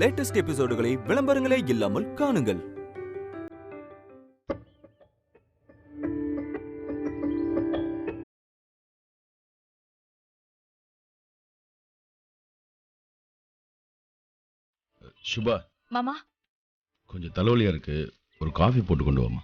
Latest எபிசோடுகளை விளம்பரங்களே இல்லாமல் காணுங்கள். சுபா மாமா, கொஞ்சம் தலைவலியா இருக்கு, ஒரு காஃபி போட்டு கொண்டு வாமா.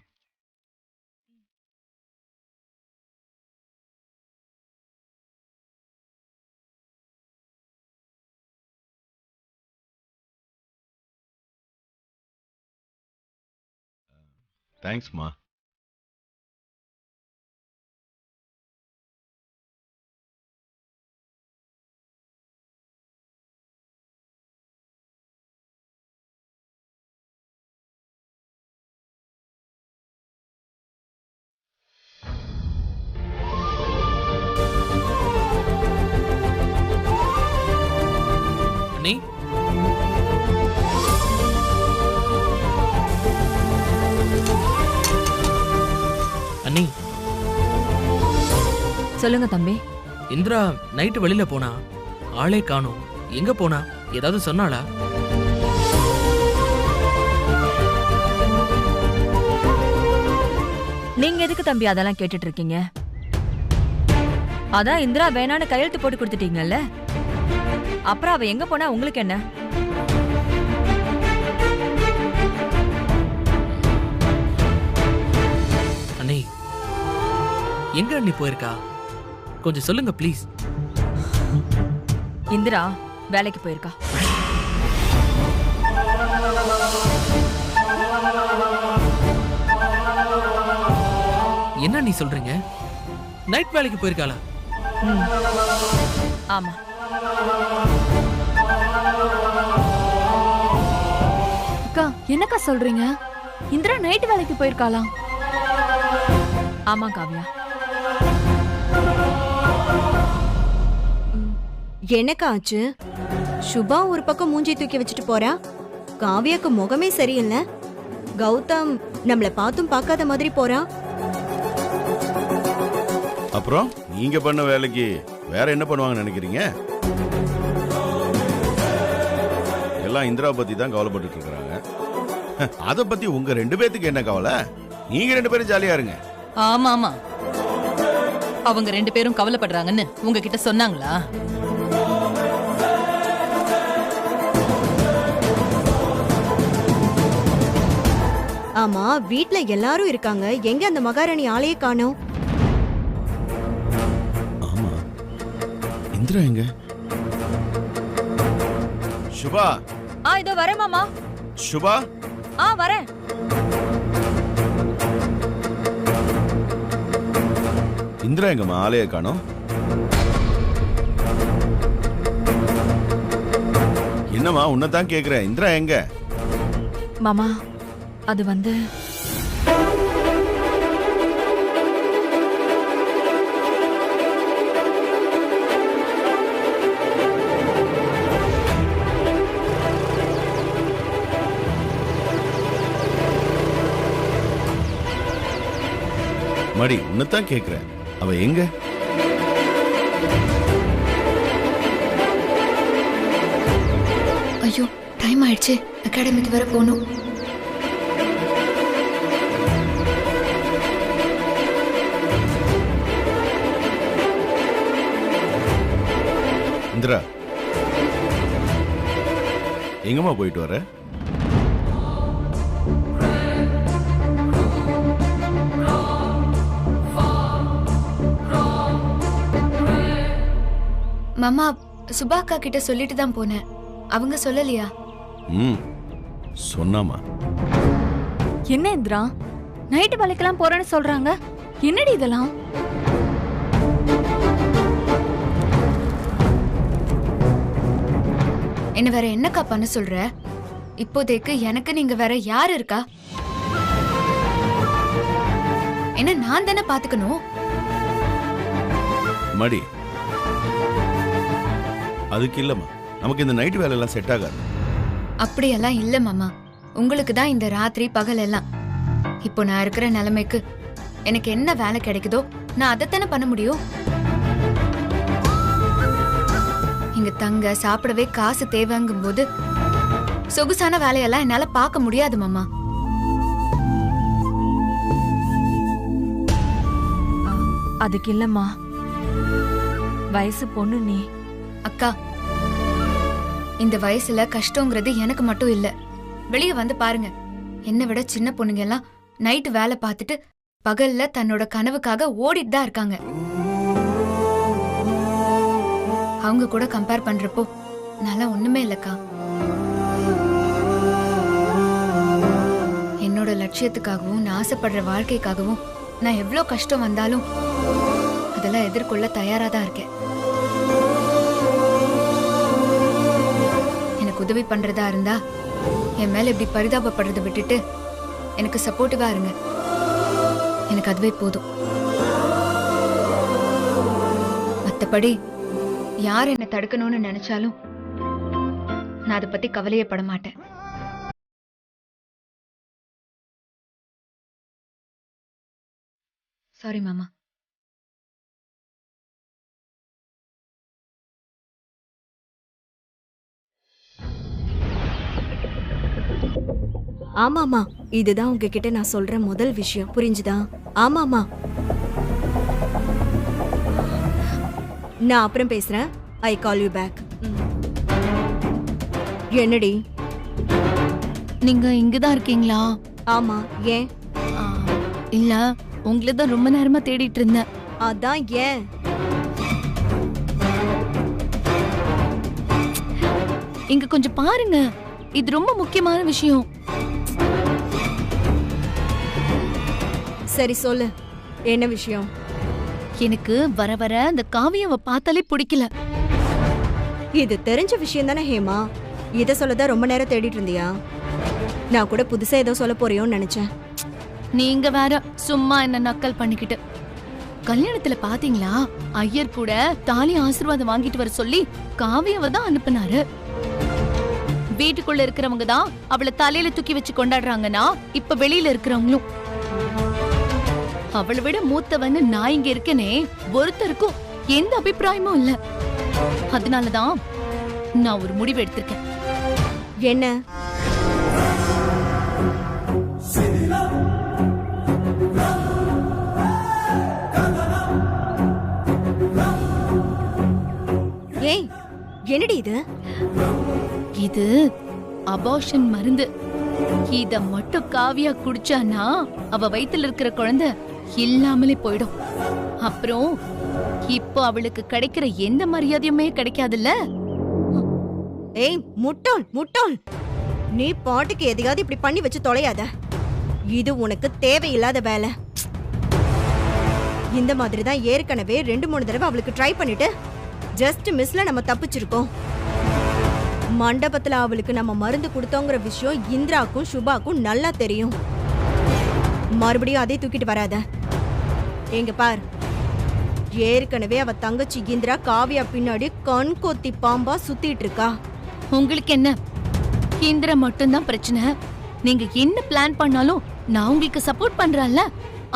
தேங்க்ஸ்மா. அண்ணி, அண்ணி, சொல்லுங்க தம்பி. இந்திரா நைட்டு வெளியில போனா, ஆளே காணோம். எங்க போனா? ஏதாவது சொன்னாளா? நீங்க எதுக்கு தம்பி அதெல்லாம் கேட்டுட்டு இருக்கீங்க? அதான் இந்திரா வேணான்னு கையெழுத்து போட்டு கொடுத்துட்டீங்கல்ல, அப்புறம் அவ எங்க போனா உங்களுக்கு என்ன? அண்ணி, எங்க அண்ணி போயிருக்கா? கொஞ்சம் சொல்லுங்க ப்ளீஸ். இந்திரா வேலைக்கு போயிருக்கா. என்ன நீ சொல்றீங்க? நைட் வேலைக்கு போயிருக்காளா? ஆமா. அக்கா, என்னக்கா சொல்றீங்க? இந்திரா நைட் வேலைக்கு போயிருக்காளாம்? ஆமா காவ்யா. என்னக்கா ஆச்சு? சுபா ஒரு பக்கம் மூஞ்சி தூக்கி வச்சுட்டு போறா, காவியாக்கு முகமே சரியில்லை. கௌதம் நம்மள பார்த்தும் பார்க்காத மாதிரி போறா. அப்புறம் நீங்க பண்ண வேலைக்கு வேற என்ன பண்ணுவாங்கன்னு நினைக்கிறீங்க? எல்லாம் இந்திரா பத்தி தான் கவலைப்பட்டு இருக்காங்க. அத பத்தி உங்க 2 பேத்துக்கு என்ன கவலை? நீங்க 2 பேரும் ஜாலியா இருங்க. ஆமா ஆமா, அவங்க 2 பேரும் கவலைப்படுறாங்கன்னு உங்ககிட்ட சொன்னாங்களா? ஆமா, வீட்ல எல்லாரும் இருக்காங்க, எங்க அந்த மகாராணி ஆளையே காணோம்? ஆமா, இந்திரா எங்க? சுபா, இதோ வரேன் மாமா. சுபா, வரேன். இந்திரா எங்கம்மா? ஆளையே காணோம். என்னம்மா, உன்னதான் கேக்குறேன், இந்திரா எங்க? மாமா, அது வந்து மடி, உன்னதான் கேக்குறேன், அவ எங்க? ஐயோ, டைம் ஆயிடுச்சு, அகாடமிக்கு வர போகணும். இந்திரா, எங்கம்மா போயிட்டு வர? மாமா, சுபாக்கா கிட்ட சொல்லிட்டு தான் போனேன். அவங்க சொல்லலையா? சொன்னாமா. என்ன இந்திரா, நைட்டு வேலைக்கெல்லாம் போறேன்னு சொல்றாங்க. என்னடி இதெல்லாம்? என்ன வேற என்னக்கா பண்ண சொல்ற? இப்போதைக்கு எனக்கு நீங்க வேற யாரு இருக்கா? என்ன நான் தானே பாத்துக்கணும்? மடி, அதுக்கு இல்லம்மா, நமக்கு இந்த நைட் வேலை எல்லாம் செட் ஆகாது. அப்படியெல்லாம் இல்ல மாமா, உங்களுக்கு தான் இந்த ராத்திரி பகல் எல்லாம். இப்போ நான் இருக்கிற நிலைமைக்கு எனக்கு என்ன வேலை கிடைக்குதோ நான் அதைத்தானே பண்ண முடியும். இங்க தங்க சாப்பிடவே காசு தேவைங்கும் போது சொகுசான வேலையெல்லாம் என்னால பார்க்க முடியாது மாமா. அதுக்கு இல்லம்மா, வயசு பொண்ணு நீ. அக்கா, இந்த வயசுல கஷ்டங்கிறது எனக்கு மட்டும் இல்ல. வெளியே வந்து பாருங்க, என்னை விட சின்ன பொண்ணுங்க எல்லாம் நைட்டு வேலை பார்த்துட்டு பகல்ல தன்னோட கனவுக்காக ஓடிட்டு தான் இருக்காங்க. அவங்க கூட கம்பேர் பண்றப்போ நல்லா ஒண்ணுமே இல்லக்கா. என்னோட லட்சியத்துக்காகவும் நான் ஆசைப்படுற வாழ்க்கைக்காகவும் நான் எவ்வளோ கஷ்டம் வந்தாலும் அதெல்லாம் எதிர்கொள்ள தயாரா தான் இருக்கேன். எனக்கு உதவி பண்றதா இருந்தா என் மேல இப்படி பரிதாபப்படுறதை விட்டுட்டு எனக்கு சப்போர்ட்டிவா இருங்க. எனக்கு அதுவே போதும். மத்தபடி யார் என்ன தடுக்கணும்னு நினைச்சாலும் நான் அதை பத்தி கவலையே பட மாட்டேன். சாரி மாமா. ஆமாமா, இதுதான் உங்ககிட்ட நான் சொல்ற முதல் விஷயம், புரிஞ்சுதா? ஆமாமா, நான் அப்புறம் பேசுறேன். ஐ கால் யூ பேக். என்னடி? நீங்க இங்கதான் இருக்கீங்களா? ஆமா, ஏன்? இல்ல, உங்களை தான் ரொம்ப நேரமா தேடிட்டு இருந்தேன். அதான் ஏன்? இங்க கொஞ்சம் பாருங்க, இது ரொம்ப முக்கியமான விஷயம். சரி சொல்லு, என்ன விஷயம்? எனக்கு வர வர அந்த காவியாவை பார்த்தாலே பிடிக்கல. இது தெரிஞ்ச விஷயம் தானே ஹேமா. இதை சொல்லதான் ரொம்ப நேரம் தேடிட்டு இருந்தியா? நான் கூட புதுசா ஏதோ சொல்ல போறியோன்னு நினைச்சேன். நீங்க வேற சும்மா என்ன நக்கல் பண்ணிக்கிட்டு. கல்யாணத்துல பாத்தீங்களா, ஐயர் கூட தாலி ஆசீர்வாதம் வாங்கிட்டு வர சொல்லி காவியாவை தான் அனுப்புனாரு. வீட்டுக்குள்ள இருக்கிறவங்க தான் அவளை தலையில தூக்கி வச்சு கொண்டாடுறாங்கன்னா, இப்ப வெளியில இருக்கிறவங்களும். அவளை விட மூத்தவன்னு நான் இங்க இருக்கனே, ஒருத்தருக்கும் எந்த அபிப்பிராயமும் இல்ல. அதனாலதான் நான் ஒரு முடிவு எடுத்திருக்கேன். என்ன? ஏய், என்னடி இது? இது அபார்ஷன் மருந்து. இத மட்டும் காவியா குடிச்சானா அவ வயித்துல இருக்கிற குழந்தை இல்லாமலே போயிடும். அப்புறம் இப்போ அவளுக்கு கிடைக்கிற எந்த மரியாதையுமே கிடைக்காதுல்ல. ஏய் முட்டாள் முட்டாள், நீ பாட்டுக்கு எதையாவது இப்படி பண்ணி வச்சு தொலையாத. இது உனக்கு தேவையில்லாத வேலை. இந்த மாதிரி தான் ஏற்கனவே 2-3 தடவை அவளுக்கு ட்ரை பண்ணிட்டு ஜஸ்ட் மிஸ்ல நம்ம தப்பிச்சிருக்கோம். மண்டபத்துல அவளுக்கு நம்ம மருந்து கொடுத்தோங்கிற விஷயம் இந்திராக்கும் சுபாக்கும் நல்லா தெரியும். மறுபடியும் அதை தூக்கிட்டு வராத. எங்க பார், ஏற்கனவே அவ தங்கச்சி இந்திரா காவியா பின்னாடி கண் கொத்தி பாம்பா சுத்திட்டு இருக்கா. உங்களுக்கு என்ன, இந்திரா மட்டும்தான் பிரச்சனை. நீங்க என்ன பிளான் பண்ணாலும் நான் உங்களுக்கு சப்போர்ட் பண்றேன்ல.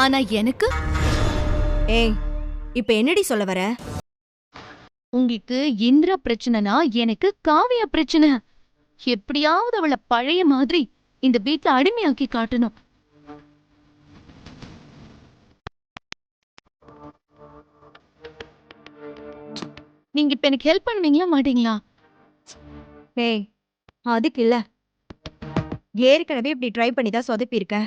ஆனா எனக்கு ஏய், இப்ப என்னடி சொல்ல வர? உங்களுக்கு இந்திரா பிரச்சனைனா எனக்கு காவியா பிரச்சனை. எப்படியாவது அவளை பழைய மாதிரி இந்த வீட்டுல அடிமையாக்கி காட்டணும். நீங்க இப்ப எனக்கு ஹெல்ப் பண்ணுவீங்களா மாட்டீங்களா? ஏய், அதுக்கு இல்ல. ஏற்கனவே இப்படி ட்ரை பண்ணி தான் சொதப்பி இருக்க.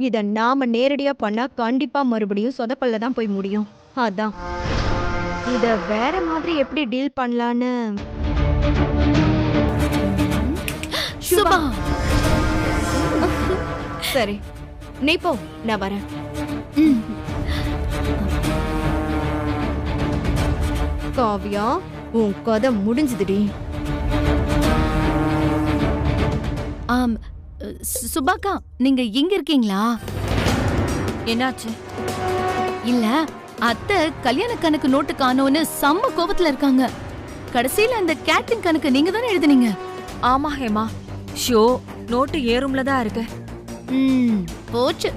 இத நாம நேரடியா பண்ணா கண்டிப்பா மறுபடியும் சொதப்பல்ல தான் போய் முடியும். அதான் இத வேற மாதிரி எப்படி டீல் பண்ணலான்னு. சுபா, சரி நீ போ, நான் வரேன். காவியா, உன் கதை முடிஞ்சதுடி. சுபாக்கா, நீங்க இங்க இருக்கீங்களா? என்னாச்சு? இல்ல, அத்தை கல்யாண கணக்கு நோட்டு காணோன்னு செம்ம கோபத்துல இருக்காங்க. கடைசியில அந்த கேட்டரிங் கணக்கு நீங்க தானே எழுதுனீங்க? ஆமா ஹேமா, ஷோ நோட்டு ஏறும்ல தான் இருக்கு. போச்சு.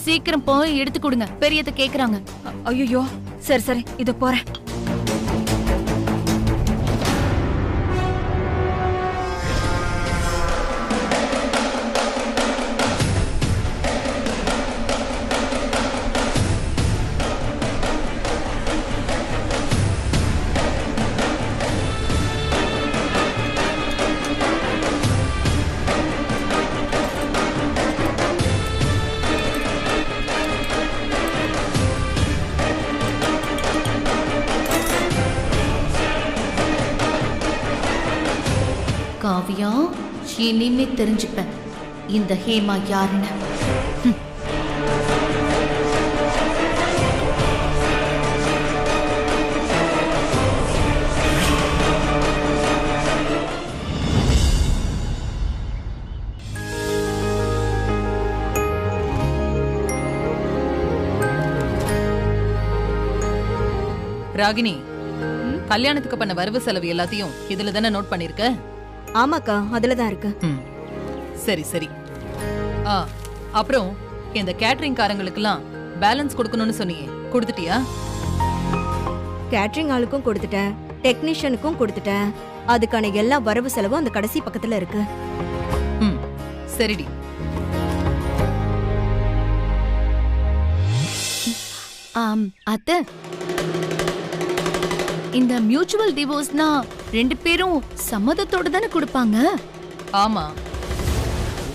சீக்கிரம் போய் எடுத்து கொடுங்க, பெரியத்தை கேக்குறாங்க. ஐயோ, சரி சரி, இத போறேன். காவியா, இனிமே தெரிஞ்சுப்பேன் இந்த ஹேமா யாருன்னு. ராகினி, கல்யாணத்துக்கு பண்ண வரவு செலவு எல்லாத்தையும் இதுல தானே நோட் பண்ணிருக்க? ஆமாக்கா, அதுலதான் இருக்கு. சரி சரி. அப்புறம் இந்த கேட்டரிங் காரங்களுக்கெல்லாம் பேலன்ஸ் கொடுக்கணும்னு சொன்னியே, கொடுத்துட்டியா? கேட்டரிங் ஆளுக்கும் கொடுத்துட்டேன், டெக்னீஷியனுக்கும் கொடுத்துட்டேன். அதுக்கான எல்லா வரவு செலவும் அந்த கடைசி பக்கத்துல இருக்கு. சரிடி. அத்தை, இந்த மியூச்சுவல் டிவோர்ஸ்னா 2 பேரும் சம்மதத்தோட தானே கொடுப்பாங்க? ஆமா.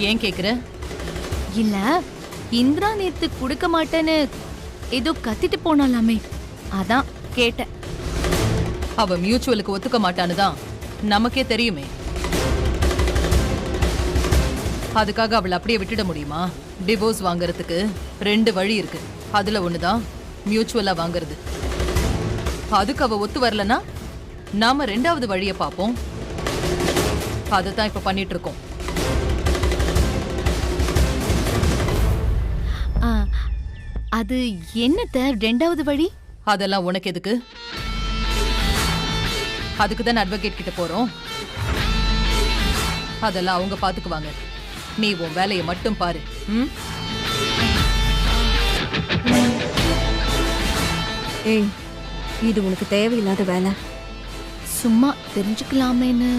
ஏன் கேக்குற? இல்ல, இந்திரா நேத்து கொடுக்க மாட்டேன்னு ஏதோ கத்திட்டு போனாலாமே, அதான் கேட்டேன். அவ மியூச்சுவலுக்கு ஒத்துக்க மாட்டான்னு தான் நமக்கே தெரியுமே. அதுக்காக அவளை அப்படியே விட்டுட முடியுமா? டிவோர்ஸ் வாங்குறதுக்கு 2 வழி இருக்கு. அதுல ஒண்ணுதான் மியூச்சுவலா வாங்குறது. அதுக்கு அவ ஒத்து வரலனா நாம 2வது வழியை பார்ப்போம். அதைத்தான் இப்ப பண்ணிட்டு இருக்கோம். அது என்னத்த 2வது வழி? அதெல்லாம் உனக்கு எதுக்கு? அதுக்கு தான் அட்வொகேட் கிட்ட போறோம். அதெல்லாம் அவங்க பாத்துக்குவாங்க. நீ உன் வேலையை மட்டும் பாரு. ஏய், இது உனக்கு தேவையில்லாத வேலை. சும்மா தெரிஞ்சுக்கலாமேன்னு.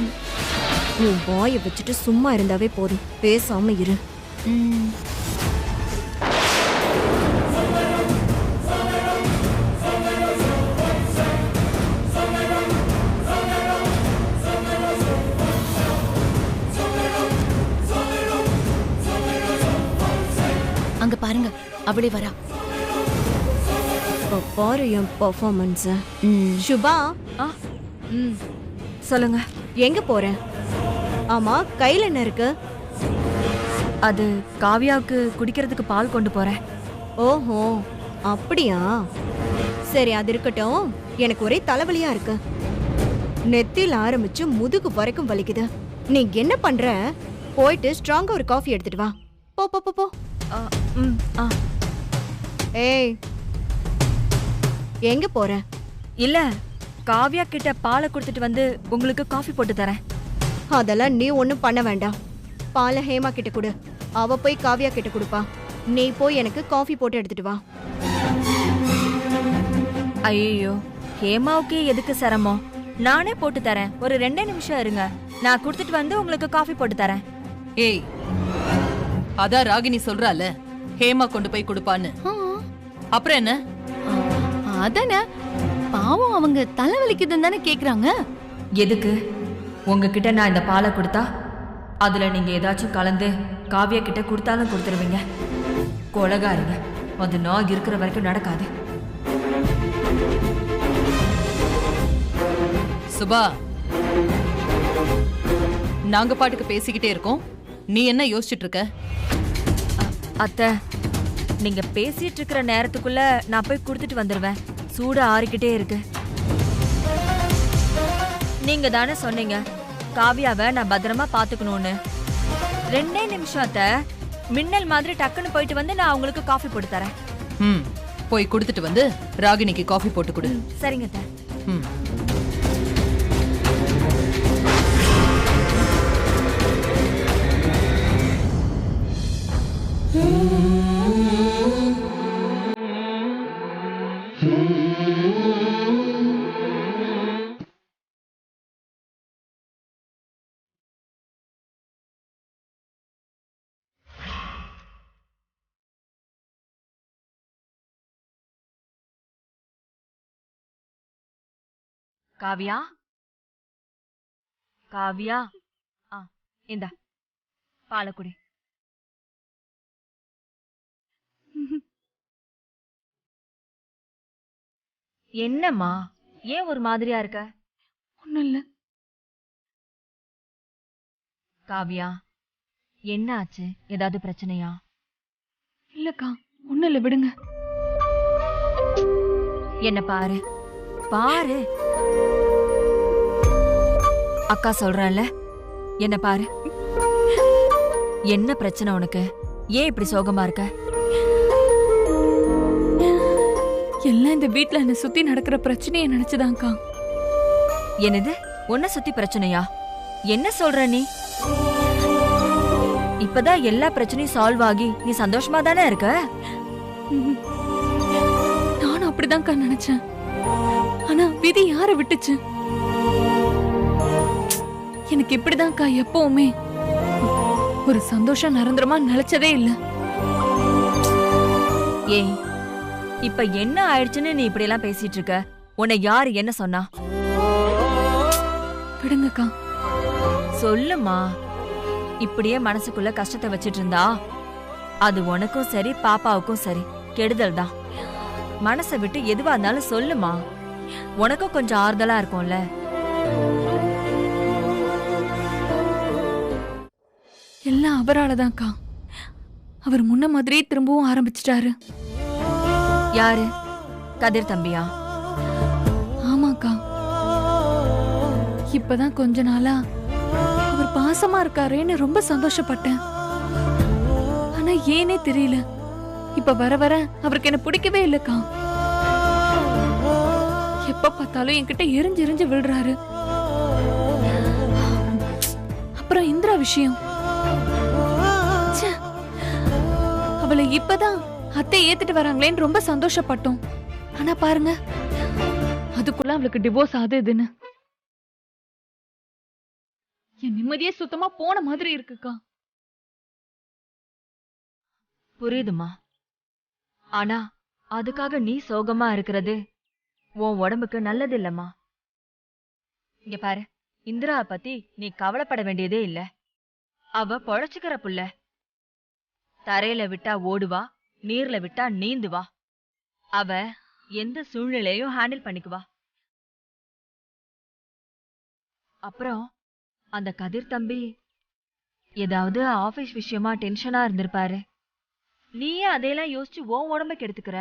உன் வாயை வச்சுட்டு சும்மா இருந்தாவே போதும், பேசாம இரு. அங்க பாருங்க, அவளே வரா. பாரு என் பெர்ஃபார்மன்ஸ். சுபா, சொல்லுங்க. எங்க போற? ஆமா, கையில என்ன இருக்கு? அது காவியாவுக்கு குடிக்கிறதுக்கு பால் கொண்டு போறேன். ஓஹோ, அப்படியா? சரி, அது இருக்கட்டும். எனக்கு ஒரே தலைவலியா இருக்கு. நெத்தில ஆரம்பிச்சு முதுகு வரைக்கும் வலிக்குது. நீ என்ன பண்ற? போயிட்டு ஸ்ட்ராங்கா ஒரு காஃபி எடுத்துட்டு வா. போ போ போ போ. ஏய், எங்க போற? இல்ல, காவியா கிட்ட பாலை கொடுத்துட்டு வந்து உங்களுக்கு காஃபி போட்டு தரேன். அதெல்லாம் நீ ஒண்ணும் பண்ண வேண்டாம். பாலை ஹேமா கிட்ட கொடு, அவ போய் காவியா கிட்ட கொடுப்பா. நீ போய் எனக்கு காஃபி போட்டு எடுத்துட்டு வா. ஐயோ, ஹேமாவுக்கே எதுக்கு சிரமம்? நானே போட்டு தரேன். ஒரு 2 நிமிஷம் இருங்க, நான் கொடுத்துட்டு வந்து உங்களுக்கு காஃபி போட்டு தரேன். ஏய், அதான் ராகினி சொல்றால, ஹேமா கொண்டு போய் கொடுப்பான்னு. அப்புறம் என்ன? அதானே, பாவம் அவங்க தலைவலிக்குதுன்னு தானே கேக்குறாங்க. எதுக்கு? உங்ககிட்ட நான் இந்த பாலை கொடுத்தா அதுல நீங்க ஏதாச்சும் கலந்து காவியா கிட்ட கொடுத்தாலும் கொடுத்துருவீங்க. கொலகாரிங்க, அது நான் இருக்கிற வரைக்கும் நடக்காது. சுபா, நாங்க பாட்டுக்கு பேசிக்கிட்டே இருக்கோம், நீ என்ன யோசிச்சுட்டு இருக்க? அத்தை, நீங்க பேசிட்டு இருக்கிற நேரத்துக்குள்ள நான் போய் கொடுத்துட்டு வந்துடுவேன். சூடு ஆறிக்கிட்டே இருக்கு. நீங்க தானே சொன்னீங்க காவியாவை நான் பத்திரமா பாத்துக்கணும்னு. 2 நிமிஷம் அத்தை, மின்னல் மாதிரி டக்குன்னு போயிட்டு வந்து நான் உங்களுக்கு காஃபி போட்டு தரேன். போய் கொடுத்துட்டு வந்து ராகினிக்கு காஃபி போட்டு கொடு. சரிங்க அத்தை. காவியா, காவியா, இந்தா பாலை குடி. என்னம்மா, ஏன் ஒரு மாதிரியா இருக்க? ஒண்ணும் இல்ல. காவியா, என்ன ஆச்சு? ஏதாவது பிரச்சனையா? இல்லக்கா, ஒண்ணும் இல்ல, விடுங்க. என்ன பாரு பாரு, அக்கா சொல்றேன்ல, என்ன பாரு. என்ன பிரச்சனை உனக்கு? ஏன் இப்படி சோகமா இருக்க? எல்லாம் இந்த வீட்ல என்ன சுத்தி நடக்கிற பிரச்சனையை நினைச்சுதான்க்கா. என்னது? உன்னை சுத்தி பிரச்சனையா? என்ன சொல்ற நீ? இப்பதான் எல்லா பிரச்சனையும் சால்வ் ஆகி நீ சந்தோஷமா தானே இருக்க? நானும் அப்படிதான்க்கா நினைச்சேன். ஆனா விதி யார விட்டுச்சு? எனக்கு இப்படிதான்க்கா எப்பவுமே. ஒரு சந்தோஷம் நிரந்தரமா நிலைச்சதே இல்ல. ஏய், இப்ப என்ன ஆயிடுச்சுன்னு நீ இப்படி எல்லாம் பேசிட்டு இருக்க? உன்னை யாரு என்ன சொன்னா? விடுங்கக்கா. சொல்லுமா. இப்படியே மனசுக்குள்ள கஷ்டத்தை வச்சிட்டு இருந்தா அது உனக்கும் சரி பாப்பாவுக்கும் சரி கெடுதல் தான். மனசை விட்டு எதுவா இருந்தாலும் சொல்லுமா. உனக்கும் கொஞ்சம் ஆறுதலா இருக்கும்ல. எல்லாம் அவராலதான்க்கா. அவர் முன்ன மாதிரியே திரும்பவும் ஆரம்பிச்சிட்டாரு. யாரு? கதிர் தம்பியா? ஆமாக்கா. இப்பதான் கொஞ்ச நாளா அவர் பாசமா இருக்காரேன்னு ரொம்ப சந்தோஷப்பட்டேன். ஆனா ஏனே தெரியல, இப்ப வர வர அவருக்கு என்ன பிடிக்கவே இல்லக்கா. எப்ப பார்த்தாலும் என்கிட்ட எரிஞ்சு எரிஞ்சு விழுறாரு. அப்புறம் இந்திரா விஷயம், ச்சே, அவளை இப்பதான் அத்தை ஏத்துட்டு வராங்களேன்னு ரொம்ப சந்தோஷப்பட்டோம். ஆனா பாருங்க, அதுக்குள்ள அவளுக்கு டிவோர்ஸ் ஆகுதுன்னு என் நிம்மதியே சுத்தமா போன மாதிரி இருக்குக்கா. புரியுதுமா. ஆனா அதுக்காக நீ சோகமா இருக்கிறது உன் உடம்புக்கு நல்லது இல்லம்மா. இங்க பாரு, இந்திராவை பத்தி நீ கவலைப்பட வேண்டியதே இல்ல. அவ பொழைச்சுக்கிற புள்ள. தரையில விட்டா ஓடுவா, நீர்ல விட்டா நீந்துவா. அவ எந்த சூழ்நிலையும் ஹேண்டில் பண்ணிக்குவா. அப்புறம் அந்த கதிர் தம்பி ஏதாவது ஆபீஸ் விஷயமா டென்ஷனா இருந்திருப்பாரு. நீயே அதையெல்லாம் யோசிச்சு உன் உடம்ப கெடுத்துக்கிற.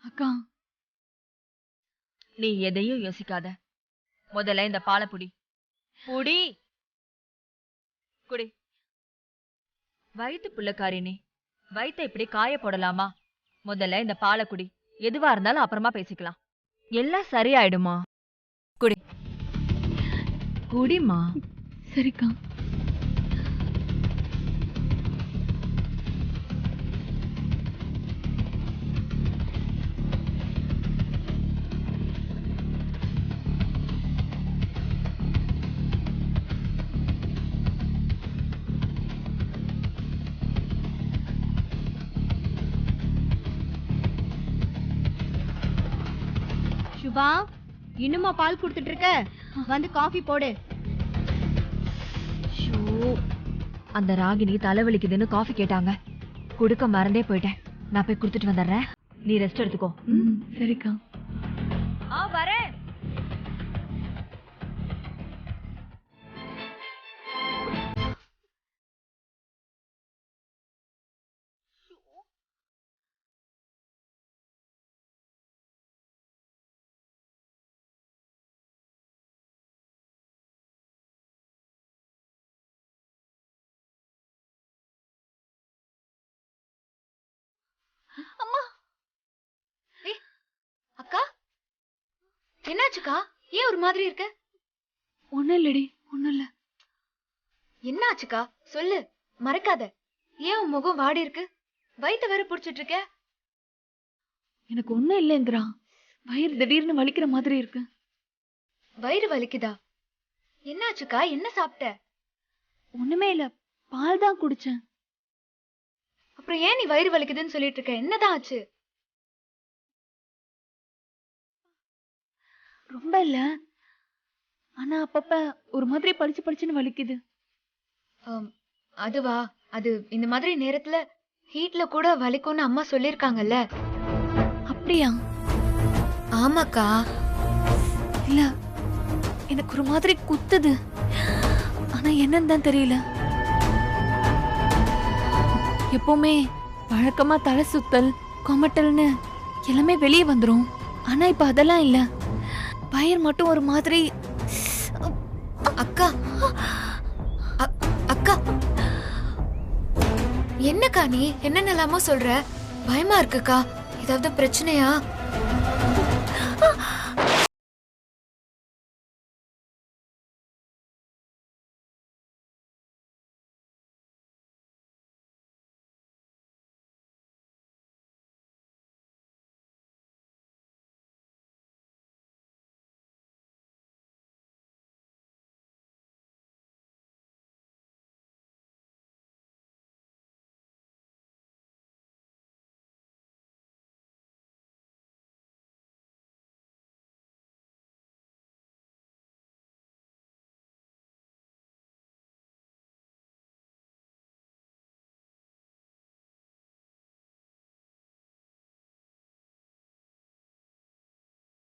அக்கா, நீ எதையும் யோசிக்காத. முதல்ல இந்த பாலை புடி. புடி குடி. வயிற்று புள்ளக்காரி நீ. வயிற்ற இப்படி காய போடலாமா? முதல்ல இந்த பாலை குடி. எதுவா இருந்தாலும் அப்புறமா பேசிக்கலாம். எல்லாம் சரியாயிடுமா. குடி குடிமா. சரிக்கா. சுபா, இன்னுமா பால் கொடுத்துட்டு இருக்க? வந்து காஃபி போடு. அந்த ராகினி தலைவலிக்குதுன்னு காஃபி கேட்டாங்க, கொடுக்க மறந்தே போயிட்டேன். நான் போய் கொடுத்துட்டு வந்துடுறேன், நீ ரெஸ்ட் எடுத்துக்கோ. சரிக்கா. வரேன். அம்மா, அக்கா, என்னாச்சுக்கா? ஏன் ஒரு மாதிரி இருக்க? ஒண்ணும் இல்லடி, ஒண்ணும் இல்ல. என்னாச்சுக்கா சொல்லு, மறக்காத. ஏன் உன் முகம் வாடி இருக்கு? வயிற்று வேற புடிச்சிட்டு இருக்க? எனக்கு ஒண்ணும் இல்ல இந்திரா, வயிறு திடீர்னு வலிக்கிற மாதிரி இருக்கு. வயிறு வலிக்குதா? என்னாச்சுக்கா? என்ன சாப்பிட்ட? ஒண்ணுமே இல்ல, பால் தான் குடிச்சேன். அப்புறம் ஏன் நீ வயிறு வலிக்குதுன்னு சொல்லிட்டு இருக்க? என்னதான் ஆச்சு? ரொம்ப இல்ல, ஆனா அப்பப்ப ஒரு மாதிரி பளிச்சுன்னு வலிக்குது. அதுவா? அது இந்த மாதிரி நேரத்துல ஹீட்ல கூட வலிக்கும்னு அம்மா சொல்லிருக்காங்கல்ல. அப்படியா? ஆமாக்கா. இல்ல, எனக்கு ஒரு மாதிரி குத்துது. ஆனா ஆனா என்னன்னு தான் தெரியல. எப்பவுமே வழக்கமா தலை சுத்தல், கொமட்டல்னு எல்லாமே வெளியே வந்துரும். ஆனா இப்ப அதெல்லாம் இல்ல. வயிறு மட்டும் ஒரு மாதிரி. அக்கா அக்கா என்னக்கா நீ என்னென்னலாமோ சொல்ற? பயமா இருக்குக்கா. ஏதாவது பிரச்சனையா?